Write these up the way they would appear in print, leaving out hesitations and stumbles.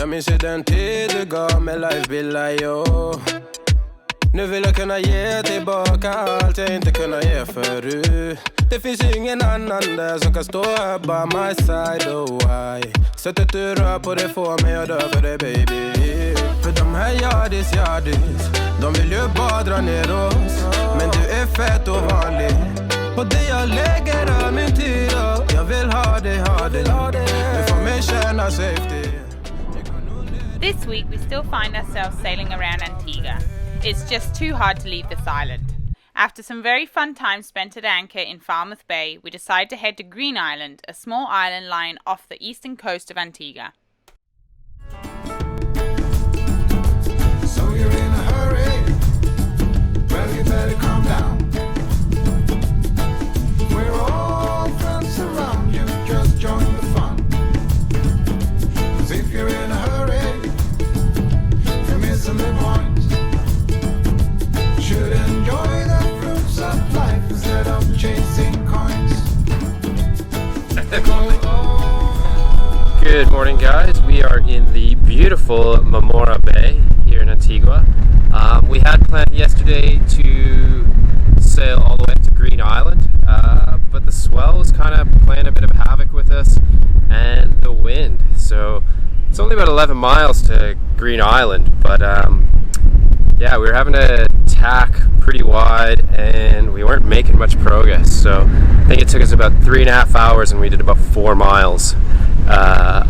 Jag minns ju den tid du gav mig life billar, yo. Nu vill jag kunna ge tillbaka allt jag inte kunna ge förut. Det finns ju ingen annan där som kan stå här by my side, oh why. Sättet du rör på det får mig att dö för det, baby. För de här yardis, de vill ju bara dra ner oss. Men du är fett och vanlig. Och det jag lägger av min tid, jag vill ha det. Du får mig känna safety. This week we still find ourselves sailing around Antigua. It's just too hard to leave this island. After some very fun time spent at anchor in Falmouth Bay, we decide to head to Green Island, a small island lying off the eastern coast of Antigua. So you're in a hurry? Well, you better calm down. We're all friends around you, just join the fun. 'Cause if you're in a hurry, you're missing the point. Should enjoy the fruits of life instead of chasing coins. Good morning, guys. We are in the beautiful Mamora Bay here in Antigua. We had planned yesterday to sail all the way up to Green Island, but the swell was kind of playing a bit of havoc with us and the wind. So it's only about 11 miles to Green Island, but yeah, we were having to tack pretty wide and we weren't making much progress. So I think it took us about 3.5 hours and we did about 4 miles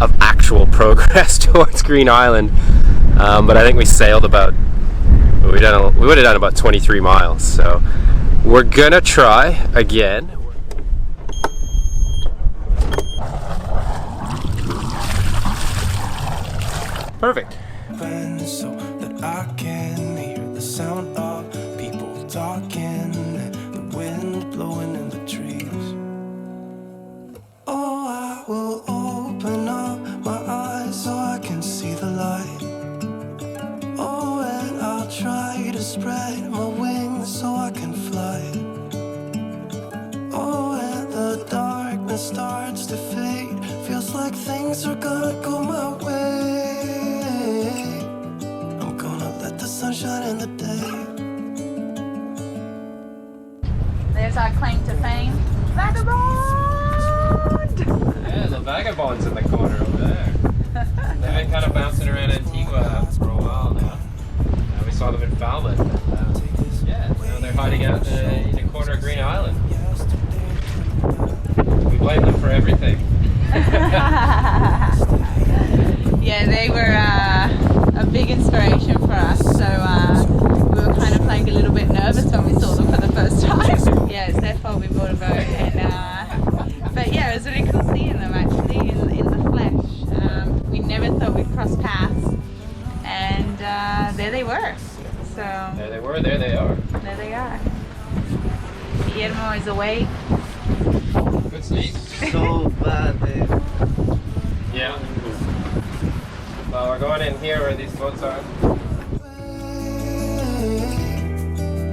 of actual progress towards Green Island. But I think we sailed about, we would have done about 23 miles. So we're gonna try again. Perfect. So that I can hear the sound of people talking, the wind blowing in the trees. Oh, I will open up my eyes so I can see the light. Oh, and I'll try to spread my wings so I can fly. Oh, and the darkness starts to fade. Feels like things are gonna go my way. Sunshine in the day. There's our claim to fame. Vagabond! Yeah, the vagabond's in the corner over there. They've been kind of bouncing around Antigua for a while now. We saw them in Falmouth. Yeah, now they're hiding out in the corner of Green Island. We blame them for everything. Yeah, they were a big inspiration for us, so we were kind of like a little bit nervous when we saw them for the first time. Yeah, it's their fault we bought a boat, and but yeah, it was really cool seeing them actually in the flesh. We never thought we'd cross paths, and there they were. So There they were, there they are. there they are. Guillermo is awake. Good sleep. So bad, babe. Yeah. Well, we're going in here where these boats are.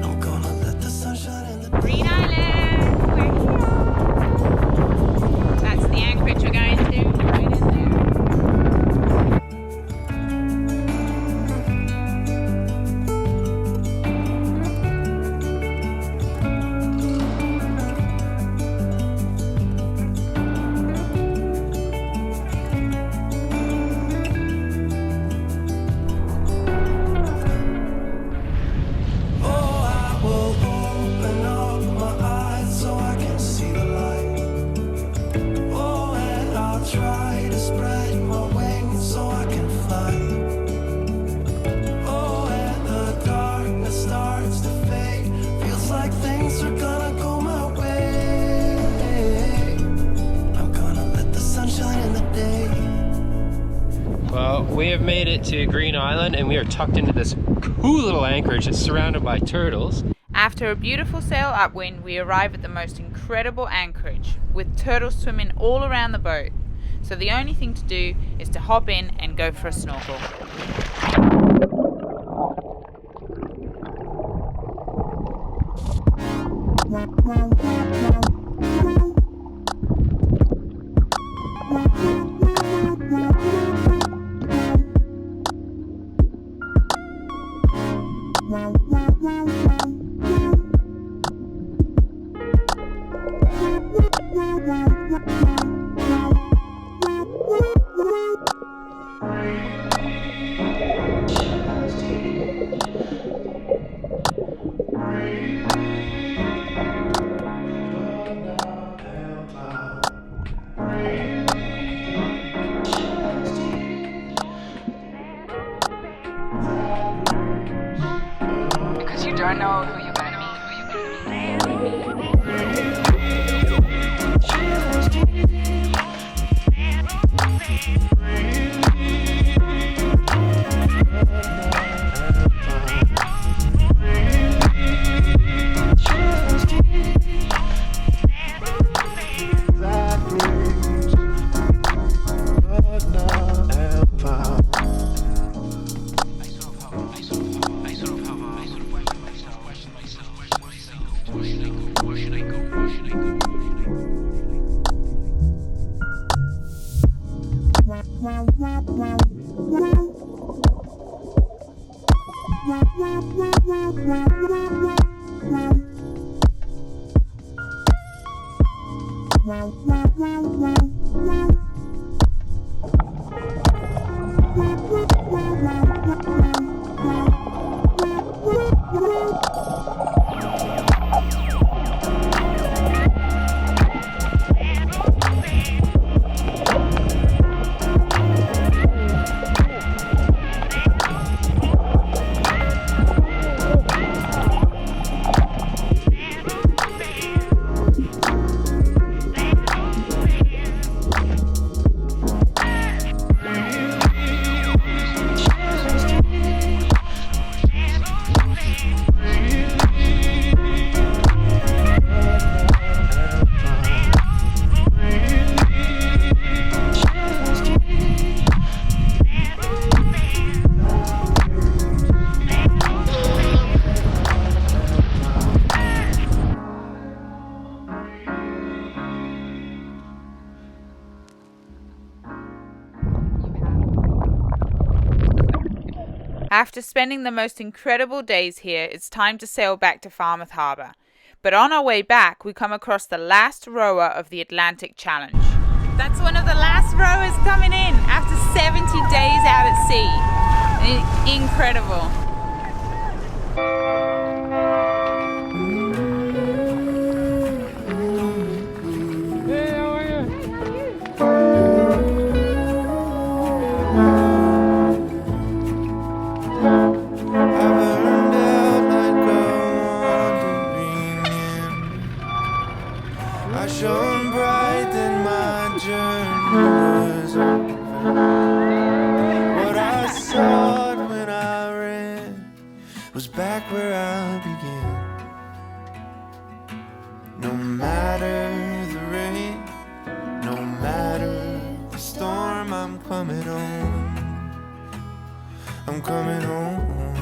I'm gonna let the sunshine in the Green Island, we're here. That's the anchorage we're going to. Right in there. Well, we have made it to Green Island and we are tucked into this cool little anchorage that's surrounded by turtles. After a beautiful sail upwind, we arrive at the most incredible anchorage, with turtles swimming all around the boat. So the only thing to do is to hop in and go for a snorkel. know who you're gonna meet. After spending the most incredible days here, it's time to sail back to Falmouth Harbour. But on our way back, we come across the last rower of the Atlantic Challenge. That's one of the last rowers coming in after 70 days out at sea. Incredible. Shone bright, then my journey was over. What I sought when I ran was back where I began. No matter the rain, no matter the storm, I'm coming home. I'm coming home.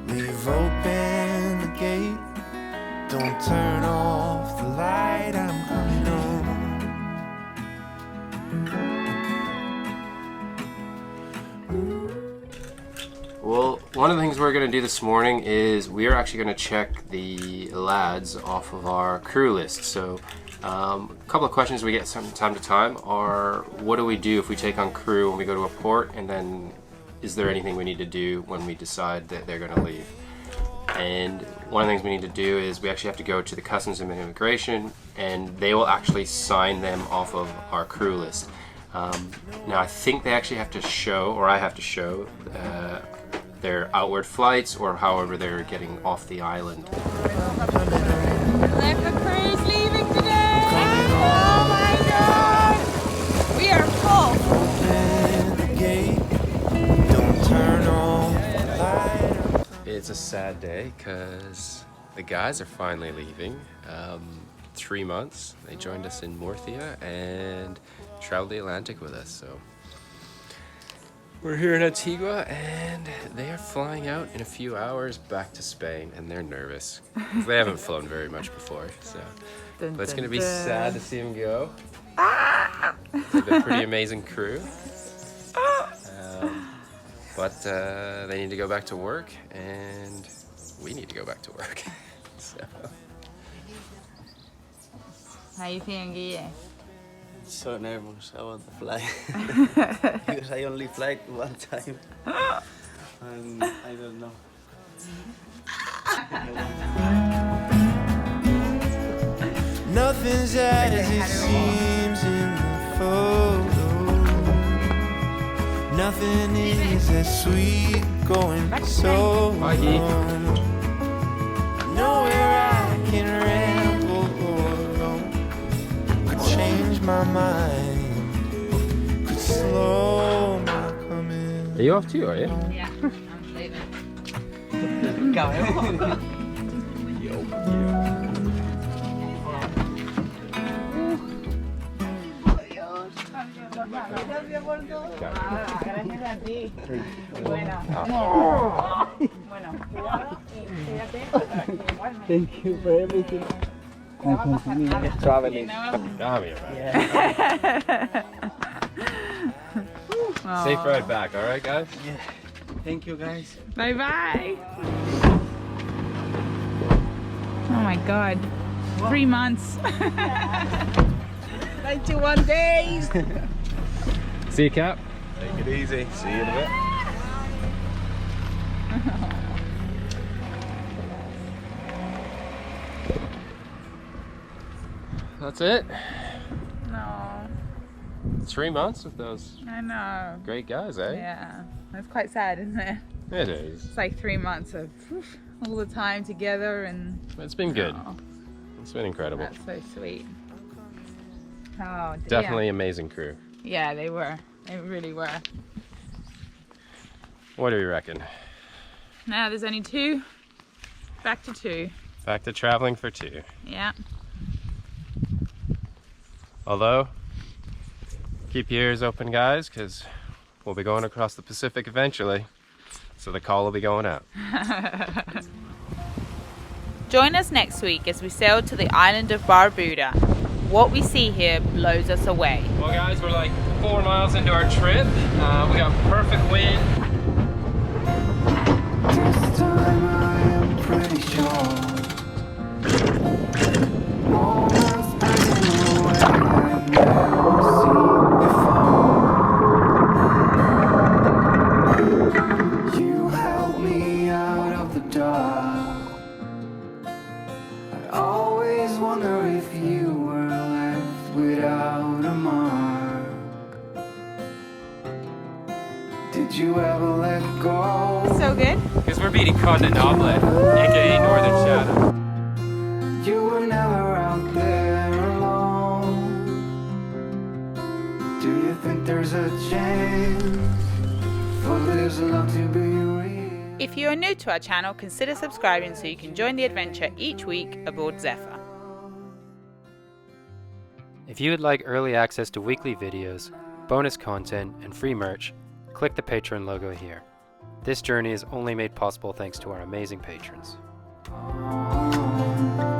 Leave open the gate. Don't turn off the light, I'm coming home. Well, one of the things we're going to do this morning is we are actually going to check the lads off of our crew list. So a couple of questions we get from time to time are, what do we do if we take on crew when we go to a port, and then is there anything we need to do when we decide that they're going to leave? And one of the things we need to do is we actually have to go to the Customs and Immigration, and they will actually sign them off of our crew list. Now I think they actually have to show, or I have to show, their outward flights or however they're getting off the island. Zephyr crew's leaving today! Oh my god! We are full! Don't turn on the light. It's a sad day because the guys are finally leaving. 3 months. They joined us in Murcia and traveled the Atlantic with us. So we're here in Antigua and they are flying out in a few hours back to Spain, and they're nervous. They haven't flown very much before, so but it's going to be sad to see them go. They've a pretty amazing crew. But they need to go back to work, and we need to go back to work. So. How you feeling, Guille? So nervous about the flight. Because I only fly one time. And I don't know. Nothing's as it seems in the photo. nothing is as sweet going so long. I know where I can ramble alone. Could change my mind, could slow my coming. Are you off too, are you? Yeah, I'm leaving. Gracias a ti. Bueno. Thank you for everything. Traveling. Safe ride back, all right, guys? Yeah. Thank you, guys. Bye bye. Oh my God. 3 months. 91 days. See you, Cap. Take it easy. See you in a bit. That's it. No, 3 months with those I know. great guys, eh? Yeah, that's quite sad, isn't it? It is. It's like 3 months of all the time together, and It's been good. oh, It's been incredible. that's so sweet. Oh, dear. Definitely amazing crew. Yeah, they were. They really were. What do you reckon? Now there's only 2. Back to 2. Back to traveling for 2. Yeah. Although, keep your ears open, guys, because we'll be going across the Pacific eventually. So the call will be going out. Join us next week as we sail to the island of Barbuda. What we see here blows us away. Well, guys, we're like 4 miles into our trip. We got perfect wind. This time I am pretty sure. Moments bringing away I've never seen before. You helped me out of the dark. I always wonder if you were left without a mark. Did you ever let go? So good. Because we're beating Continental, aka Northern Shadow. You were never out there alone. Do you think there's a chance for this love to be real? If you are new to our channel, consider subscribing so you can join the adventure each week aboard Zephyr. If you would like early access to weekly videos, bonus content, and free merch, click the Patron logo here. This journey is only made possible thanks to our amazing patrons. Oh.